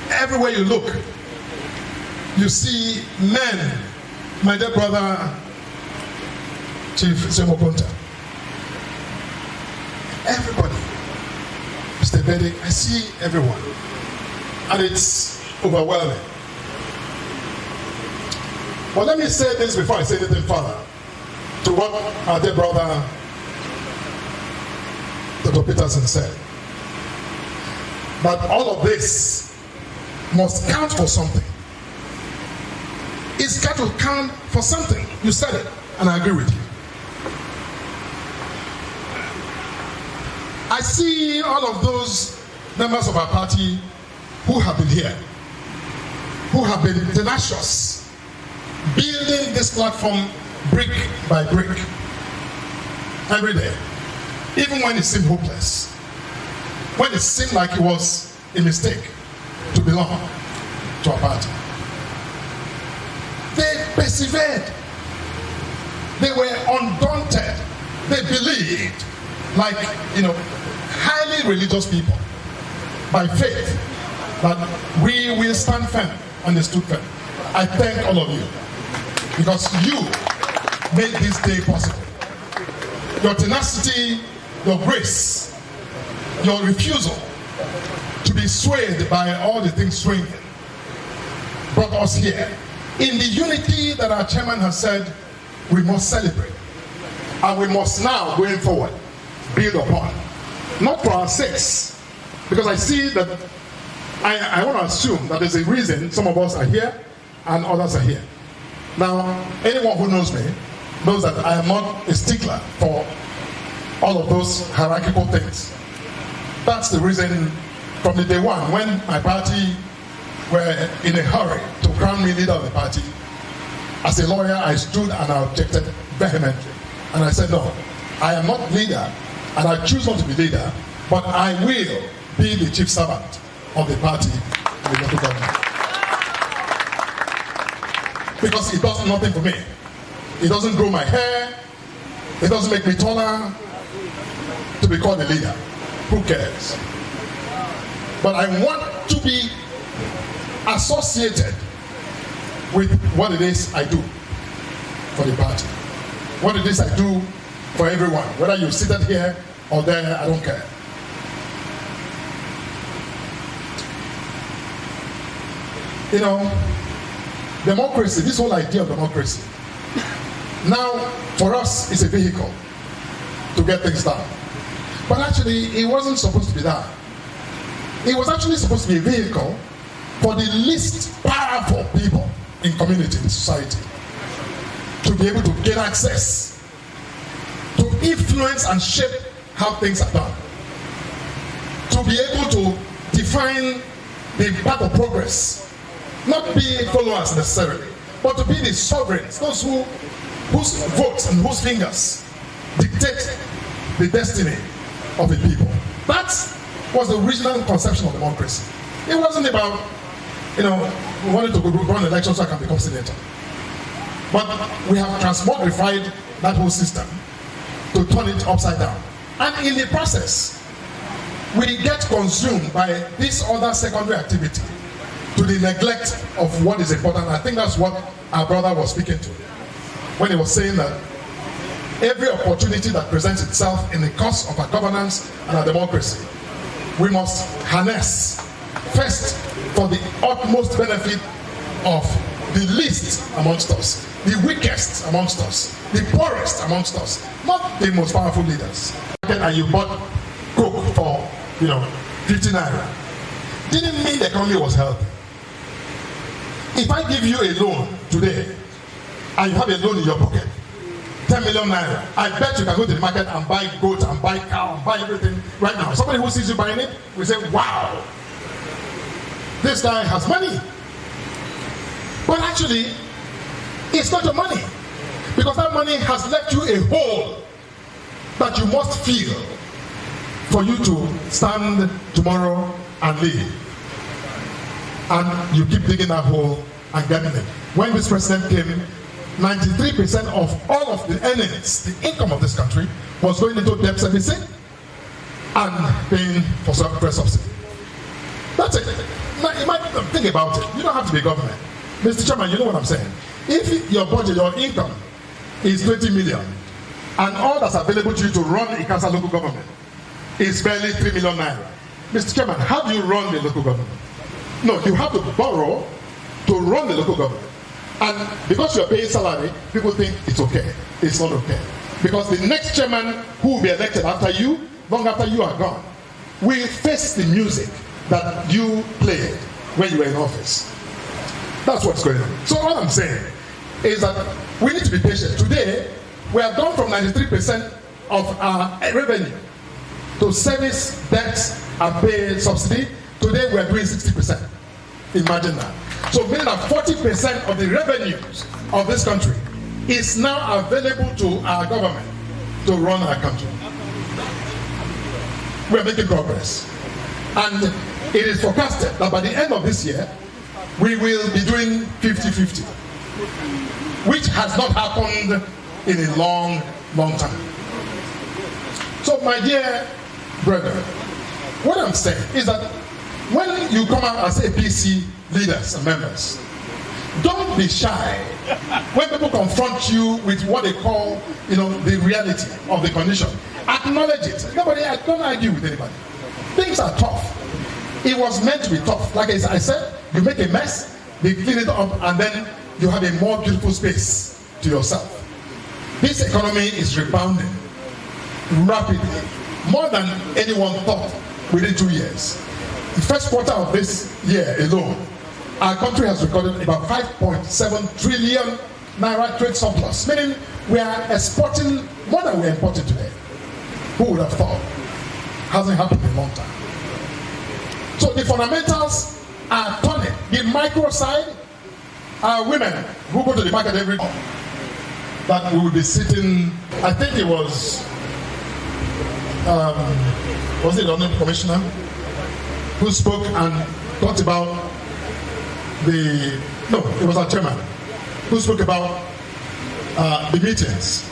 Everywhere you look, you see men. My dear brother, Chief Semokonta. Everybody. Mr. Bedi, I see everyone. And it's overwhelming. But let me say this before I say anything further to what our dear brother, Dr. Peterson, said. That all of this must count for something. It's got to count for something. You said it, and I agree with you. I see all of those members of our party who have been here, who have been tenacious, building this platform brick by brick, every day, even when it seemed hopeless, when it seemed like it was a mistake to belong to our party. They persevered. They were undaunted. They believed, like, highly religious people, by faith, that we will stand firm, and they stood firm. I thank all of you, because you made this day possible. Your tenacity, your grace, your refusal to be swayed by all the things swaying brought us here. In the unity that our chairman has said, we must celebrate. And we must now, going forward, build upon. Not for our sakes, because I see that, I want to assume that there's a reason some of us are here and others are here. Now, anyone who knows me knows that I am not a stickler for all of those hierarchical things. That's the reason from the day one, when my party were in a hurry to crown me leader of the party, as a lawyer, I stood and I objected vehemently. And I said, no, I am not leader, and I choose not to be leader, but I will be the chief servant of the party and the local government. Because it does nothing for me. It doesn't grow my hair. It doesn't make me taller to be called a leader. Who cares? But I want to be associated with what it is I do for the party. What it is I do for everyone. Whether you're seated here or there, I don't care. Democracy, this whole idea of democracy, now for us is a vehicle to get things done. But actually, it wasn't supposed to be that. It was actually supposed to be a vehicle for the least powerful people in community, in society, to be able to gain access, to influence and shape how things are done, to be able to define the path of progress, not be followers necessarily, but to be the sovereigns, those whose votes and whose fingers dictate the destiny of the people. That was the original conception of democracy. It wasn't about, we wanted to run elections so I can become senator. But we have transmogrified that whole system to turn it upside down. And in the process, we get consumed by this other secondary activity to the neglect of what is important. I think that's what our brother was speaking to when he was saying that every opportunity that presents itself in the course of our governance and our democracy, we must harness first for the utmost benefit of the least amongst us, the weakest amongst us, the poorest amongst us, not the most powerful leaders. And you bought Coke for 50 naira. Didn't mean the economy was healthy. If I give you a loan today, and you have a loan in your pocket, 10 million naira, I bet you can go to the market and buy goat and buy cow and buy everything right now. Somebody who sees you buying it will say, wow, this guy has money. But actually, it's not your money, because that money has left you a hole that you must fill for you to stand tomorrow and live. And you keep digging that hole and getting it. When this president came, 93% of all of the earnings, the income of this country, was going into debt servicing and paying for fuel subsidy. That That's it. Now, you might think about it. You don't have to be government. Mr. Chairman, you know what I'm saying? If your budget, your income is 20 million, and all that's available to you to run Ika South local government is barely 3 million naira. Mr. Chairman, how do you run the local government? No, you have to borrow to run the local government. And because you're paying salary, people think it's okay. It's not okay. Because the next chairman who will be elected after you, long after you are gone, will face the music that you played when you were in office. That's what's going on. So all I'm saying is that we need to be patient. Today, we have gone from 93% of our revenue to service debts and pay subsidy. Today, we are doing 60%. Imagine that. So meaning that 40% of the revenues of this country is now available to our government to run our country. We are making progress. And it is forecasted that by the end of this year, we will be doing 50-50, which has not happened in a long, long time. So my dear brethren, what I'm saying is that when you come out as APC leaders and members, don't be shy when people confront you with what they call, the reality of the condition. Acknowledge it. I don't argue with anybody. Things are tough. It was meant to be tough. Like I said, you make a mess, they clean it up, and then you have a more beautiful space to yourself. This economy is rebounding rapidly, more than anyone thought within 2 years. The first quarter of this year alone, our country has recorded about 5.7 trillion naira trade surplus, meaning we are exporting more than we're importing today. Who would have thought? Hasn't happened in a long time. So the fundamentals are turning. The micro side are women who go to the market every day. That we will be sitting, I think it was it the Honorable Commissioner who spoke and talked about it was our chairman who spoke about the meetings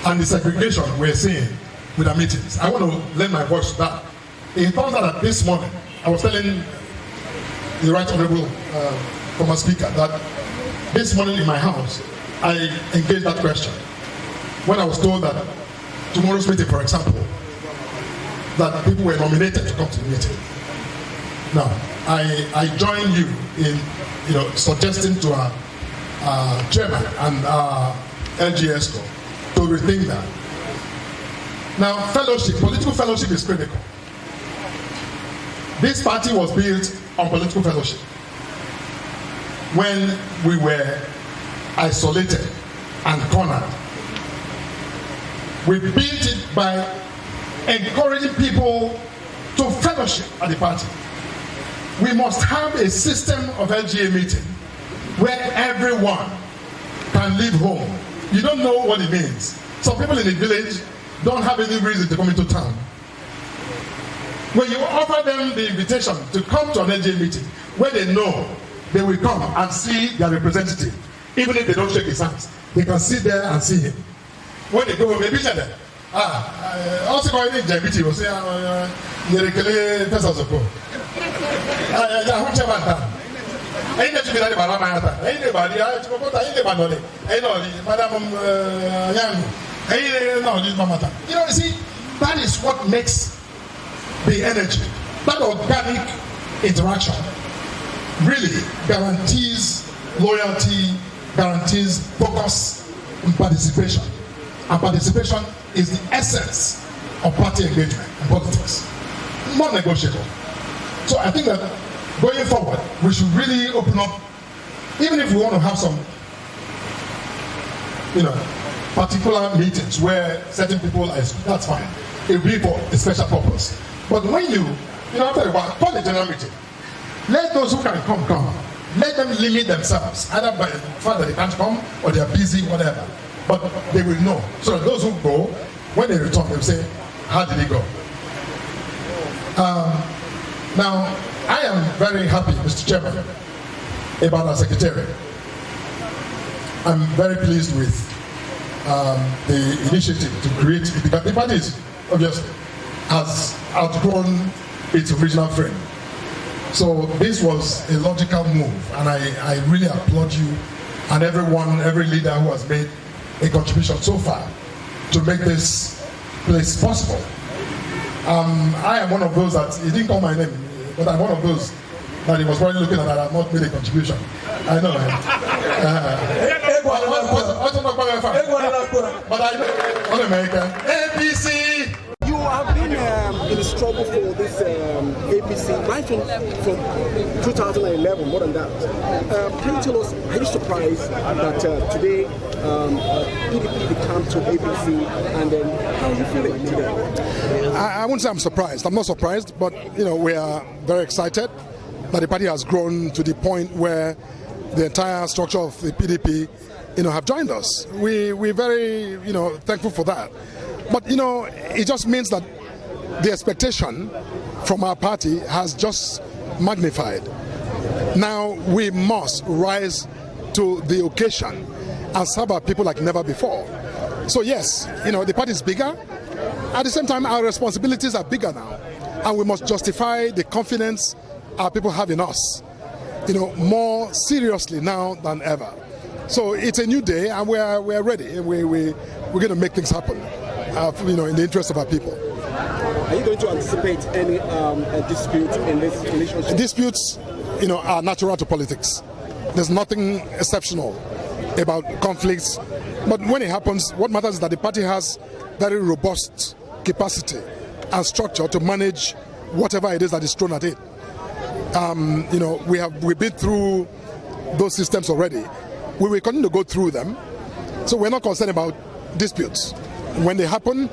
and the segregation we're seeing with our meetings. I want to lend my voice to that. It turns out that this morning, I was telling the Right Honorable former Speaker that this morning in my house, I engaged that question. When I was told that tomorrow's meeting, for example, that people were nominated to come to the meeting. Now, I join you in suggesting to our chairman and our LGS to rethink that. Now, political fellowship is critical. This party was built on political fellowship. When we were isolated and cornered, we built it by encouraging people to fellowship at the party. We must have a system of LGA meeting where everyone can leave home. You don't know what it means. Some people in the village don't have any reason to come into town. When you offer them the invitation to come to an LGA meeting where they know they will come and see their representative, even if they don't shake his hands, they can sit there and see him. When they go home, they be there. Also going in JBT will say, you're a person of support. I want to have that. I need to be there about my other. I need to be there about my other. I know, Madam Young. I know this matter. You see, that is what makes the energy, that organic interaction, really guarantees loyalty, guarantees focus and participation. And participation is the essence of party engagement in politics. Non-negotiable. So I think that going forward, we should really open up, even if we want to have some, particular meetings where certain people are, that's fine. It will be for a special purpose. But when after a while, call a general meeting. Let those who can come. Let them limit themselves, either by the fact that they can't come or they are busy, whatever. But they will know. So that those who go, when they return, they will say, how did it go? Now, I am very happy, Mr. Chairman, about our secretariat. I'm very pleased with the initiative to create, because the party obviously has outgrown its original frame. So this was a logical move, and I really applaud you and every leader who has made a contribution so far to make this place possible. I am one of those that, he didn't call my name, but I'm one of those that he was probably looking at that I have not made a contribution. I know. But I know, on America, APC! You have been in a struggle for this APC right from 2011, more than that. Can you tell us, are you surprised that today PDP became to APC, and then how are you feeling today? I wouldn't say I'm surprised. I'm not surprised, but we are very excited that the party has grown to the point where the entire structure of the PDP have joined us. We're very thankful for that. But it just means that the expectation from our party has just magnified. Now we must rise to the occasion and serve our people like never before. So yes, the party is bigger. At the same time, our responsibilities are bigger now, and we must justify the confidence our people have in us, more seriously now than ever. So it's a new day, and we're ready. We're going to make things happen, in the interest of our people. Are you going to anticipate any disputes in this relationship? Disputes, are natural to politics. There's nothing exceptional about conflicts. But when it happens, what matters is that the party has very robust capacity and structure to manage whatever it is that is thrown at it. We've been through those systems already. We will continue to go through them. So we're not concerned about disputes. When they happen,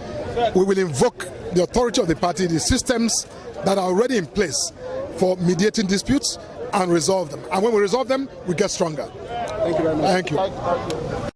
we will invoke the authority of the party, the systems that are already in place for mediating disputes, and resolve them. And when we resolve them, we get stronger. Thank you very much. Thank you.